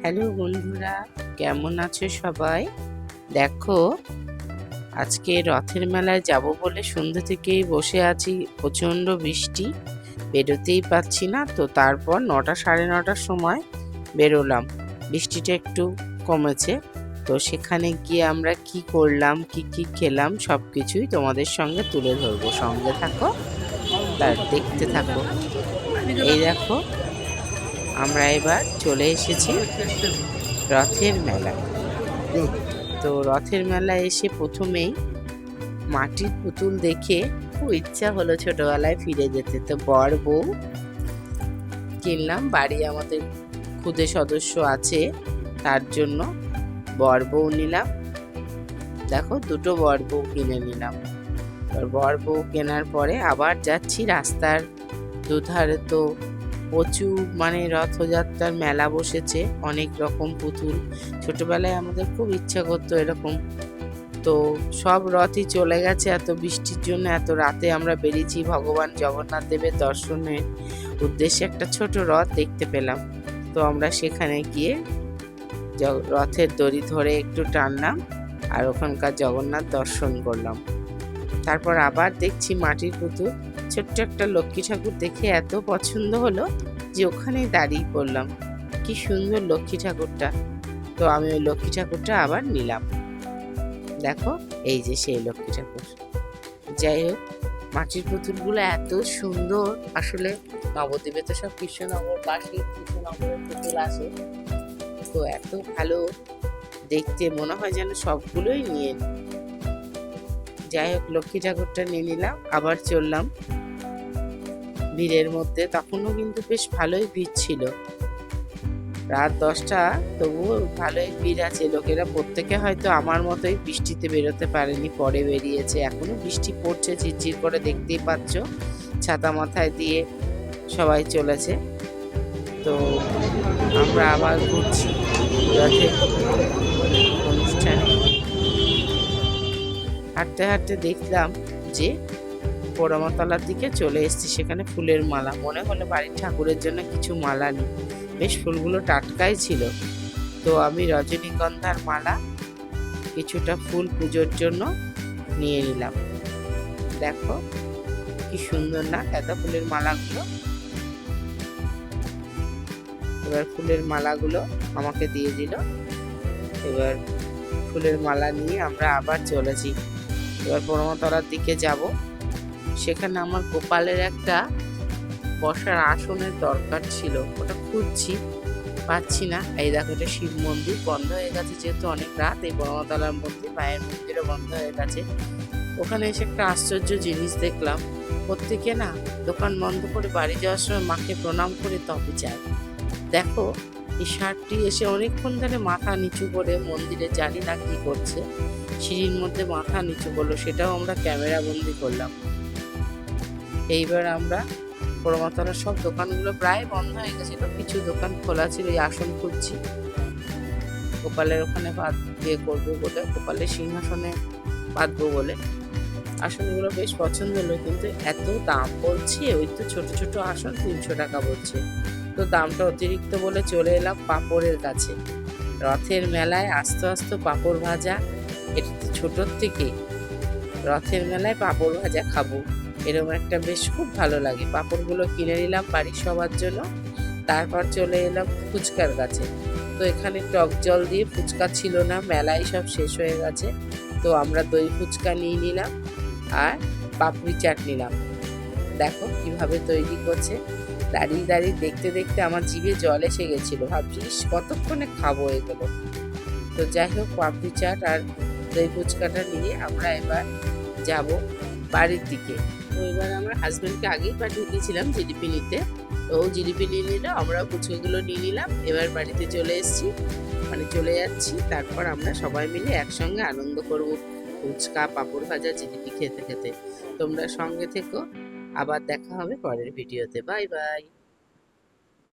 Hello বন্ধুরা, কেমন আছো সবাই? দেখো, আজকে রথের মেলায় যাব বলে সন্ধ্যে থেকেই বসে আছি। প্রচণ্ড বৃষ্টি, বেরোতেই পারছি না। তো তারপর 9টা সাড়ে 9টার সময় বেরোলাম। বৃষ্টিটা একটু কমেছে। তো সেখানে গিয়ে আমরা কি করলাম, কি খেলাম, সব কিছুই তোমাদের সঙ্গে তুলে ধরবো। সঙ্গে থাকো, তার দেখতে থাকো। এই দেখো, আমরা এবার চলে এসেছি রথের মেলায়। তো রথের মেলায় এসে প্রথমেই মাটির পুতুল দেখে খুব ইচ্ছা হলো ছোটবেলায় ফিরে যেতে। তো বর বউ কিনলাম। বাড়ি আমাদের খুদে সদস্য আছে, তার জন্য বর বউ নিলাম। দেখো, দুটো বর বউ কিনে নিলাম। বর বউ কেনার পরে আবার যাচ্ছি। রাস্তার দুধারে তো প্রচুর রথযাত্রার মেলা বসেছে, অনেক রকম পুতুল। ছোটবেলায় আমাদের খুব ইচ্ছা করতো এরকম। তো সব রথই চলে গেছে এত বৃষ্টির জন্য। এত রাতে আমরা বেরিয়েছি ভগবান জগন্নাথ দেবের দর্শনের উদ্দেশ্যে। একটা ছোট রথ দেখতে পেলাম। তো আমরা সেখানে গিয়ে রথের দড়ি ধরে একটু টানলাম আর ওখানকার জগন্নাথ দর্শন করলাম। তারপর আবার দেখছি মাটির পুতুল। ছোট্ট একটা লক্ষ্মী ঠাকুর দেখে এত পছন্দ হলো যে ওখানেই দাঁড়িয়ে পড়লাম। কি সুন্দর লক্ষ্মী ঠাকুরটা! তো আমি ওই লক্ষ্মী ঠাকুরটা আবার নিলাম। দেখো, এই যে সেই লক্ষ্মী ঠাকুর। যাই হোক, মাটির পুতুলগুলো এত সুন্দর। আসলে নবদ্বীপে তো সব কৃষ্ণনগর বাসী কৃষ্ণনগরের পুতুল আসে, তো এত ভালো দেখতে মনে হয় যেন সবগুলোই নিয়ে নিই। যাই হোক, লক্ষ্মী ঠাকুরটা নিয়ে নিলাম। আবার চললাম ভিড়ের মধ্যে। তখনও কিন্তু বেশ ভালোই ভিড় ছিল। রাত 10টা, তবুও ভালোই ভিড় আছে। লোকেরা প্রত্যেকে হয়তো আমার মতোই বৃষ্টিতে বেরোতে পারেনি, পরে বেরিয়েছে। এখনো বৃষ্টি পড়ছে ঝিরঝির করে, দেখতেই পাচ্ছ। ছাতা মাথায় দিয়ে সবাই চলেছে। তো আমরা আবার ঘুরছি রথের অনুষ্ঠানে। হাঁটতে হাঁটতে দেখলাম যে পোড়ামাতলার দিকে চলে এসেছি। সেখানে ফুলের মালা, মনে হলো বাড়ির ঠাকুরের জন্য কিছু মালা নিই। বেশ ফুলগুলো টাটকাই ছিল। তো আমি রজনীগন্ধার মালা, কিছুটা ফুল পুজোর জন্য নিয়ে নিলাম। দেখো কি সুন্দর না গাঁদা ফুলের মালাগুলো। এবার ফুলের মালাগুলো আমাকে দিয়ে দিল। এবার ফুলের মালা নিয়ে আমরা আবার চলেছি। এবার পোড়ামাতলার দিকে যাব। সেখানে আমার গোপালের একটা বসার আসনের দরকার ছিল, ওটা খুঁজছি, পাচ্ছি না। এই দেখো, এটা শিব মন্দির বন্ধ হয়ে গেছে, যেহেতু অনেক রাত। এই বড়মাতলার মন্দির, মায়ের মন্দিরও বন্ধ হয়ে গেছে। ওখানে এসে একটা আশ্চর্য জিনিস দেখলাম। প্রত্যেকে না দোকান বন্ধ করে বাড়ি যাওয়ার সময় মাকে প্রণাম করে তবে যায়। দেখো, এই ষাটটি এসে অনেকক্ষণ ধরে মাথা নিচু করে মন্দিরে, জানি না কি করছে, সিঁড়ির মধ্যে মাথা নিচু করলো। সেটাও আমরা ক্যামেরা বন্দি করলাম। এইবার আমরা পোড়ামাতলার সব দোকানগুলো প্রায় বন্ধ হয়ে গেছিল, কিছু দোকান খোলা ছিল। এই আসন খুঁজছি, গোপালের ওখানে বিয়ে করবো বলে, গোপালের সিংহাসনে বাঁধবো বলে। আসনগুলো বেশ পছন্দ হলো, কিন্তু এত দাম বলছে। ওই তো ছোট ছোট আসন 300 টাকা বলছে। তো দামটা অতিরিক্ত বলে চলে এলাম পাঁপড়ের কাছে। রথের মেলায় আস্তে আস্তে পাঁপড় ভাজা, এটা তো ছোটোর থেকে রথের মেলায় পাঁপড় ভাজা খাবো, এরকম একটা বেশ খুব ভালো লাগে। পাঁপড়গুলো কিনে নিলাম বাড়ির সবার জন্য। তারপর চলে এলাম ফুচকার কাছে। তো এখানে টক জল দিয়ে ফুচকা ছিল না, মেলায় সব শেষ হয়ে গেছে। তো আমরা দই ফুচকা নিয়ে নিলাম আর পাপড়ি চাট নিলাম। দেখো কিভাবে তৈরি করছে। দাঁড়িয়ে দাঁড়িয়ে দেখতে দেখতে আমার জিভে জল এসে গেছিলো। ভাবছি কতক্ষণে খাবো এগুলো। তো যাই হোক, পাপড়ি চাট আর দই ফুচকাটা নিয়ে আমরা এবার যাব বাড়ির দিকে। তো এবার আমার হাজব্যান্ডকে আগেই পাঠিয়ে দিয়েছিলাম জিলিপি নিতে। তো ও জিলিপি নিয়ে নিল, আমরা ফুচকাগুলো নিয়ে নিলাম। এবার বাড়িতে চলে এসেছি, চলে যাচ্ছি। তারপর আমরা সবাই মিলে একসঙ্গে আনন্দ করব, ফুচকা পাঁপড় ভাজা জিলিপি খেতে খেতে। তোমরা সঙ্গে থেকো, আবার দেখা হবে পরের ভিডিওতে। Bye bye.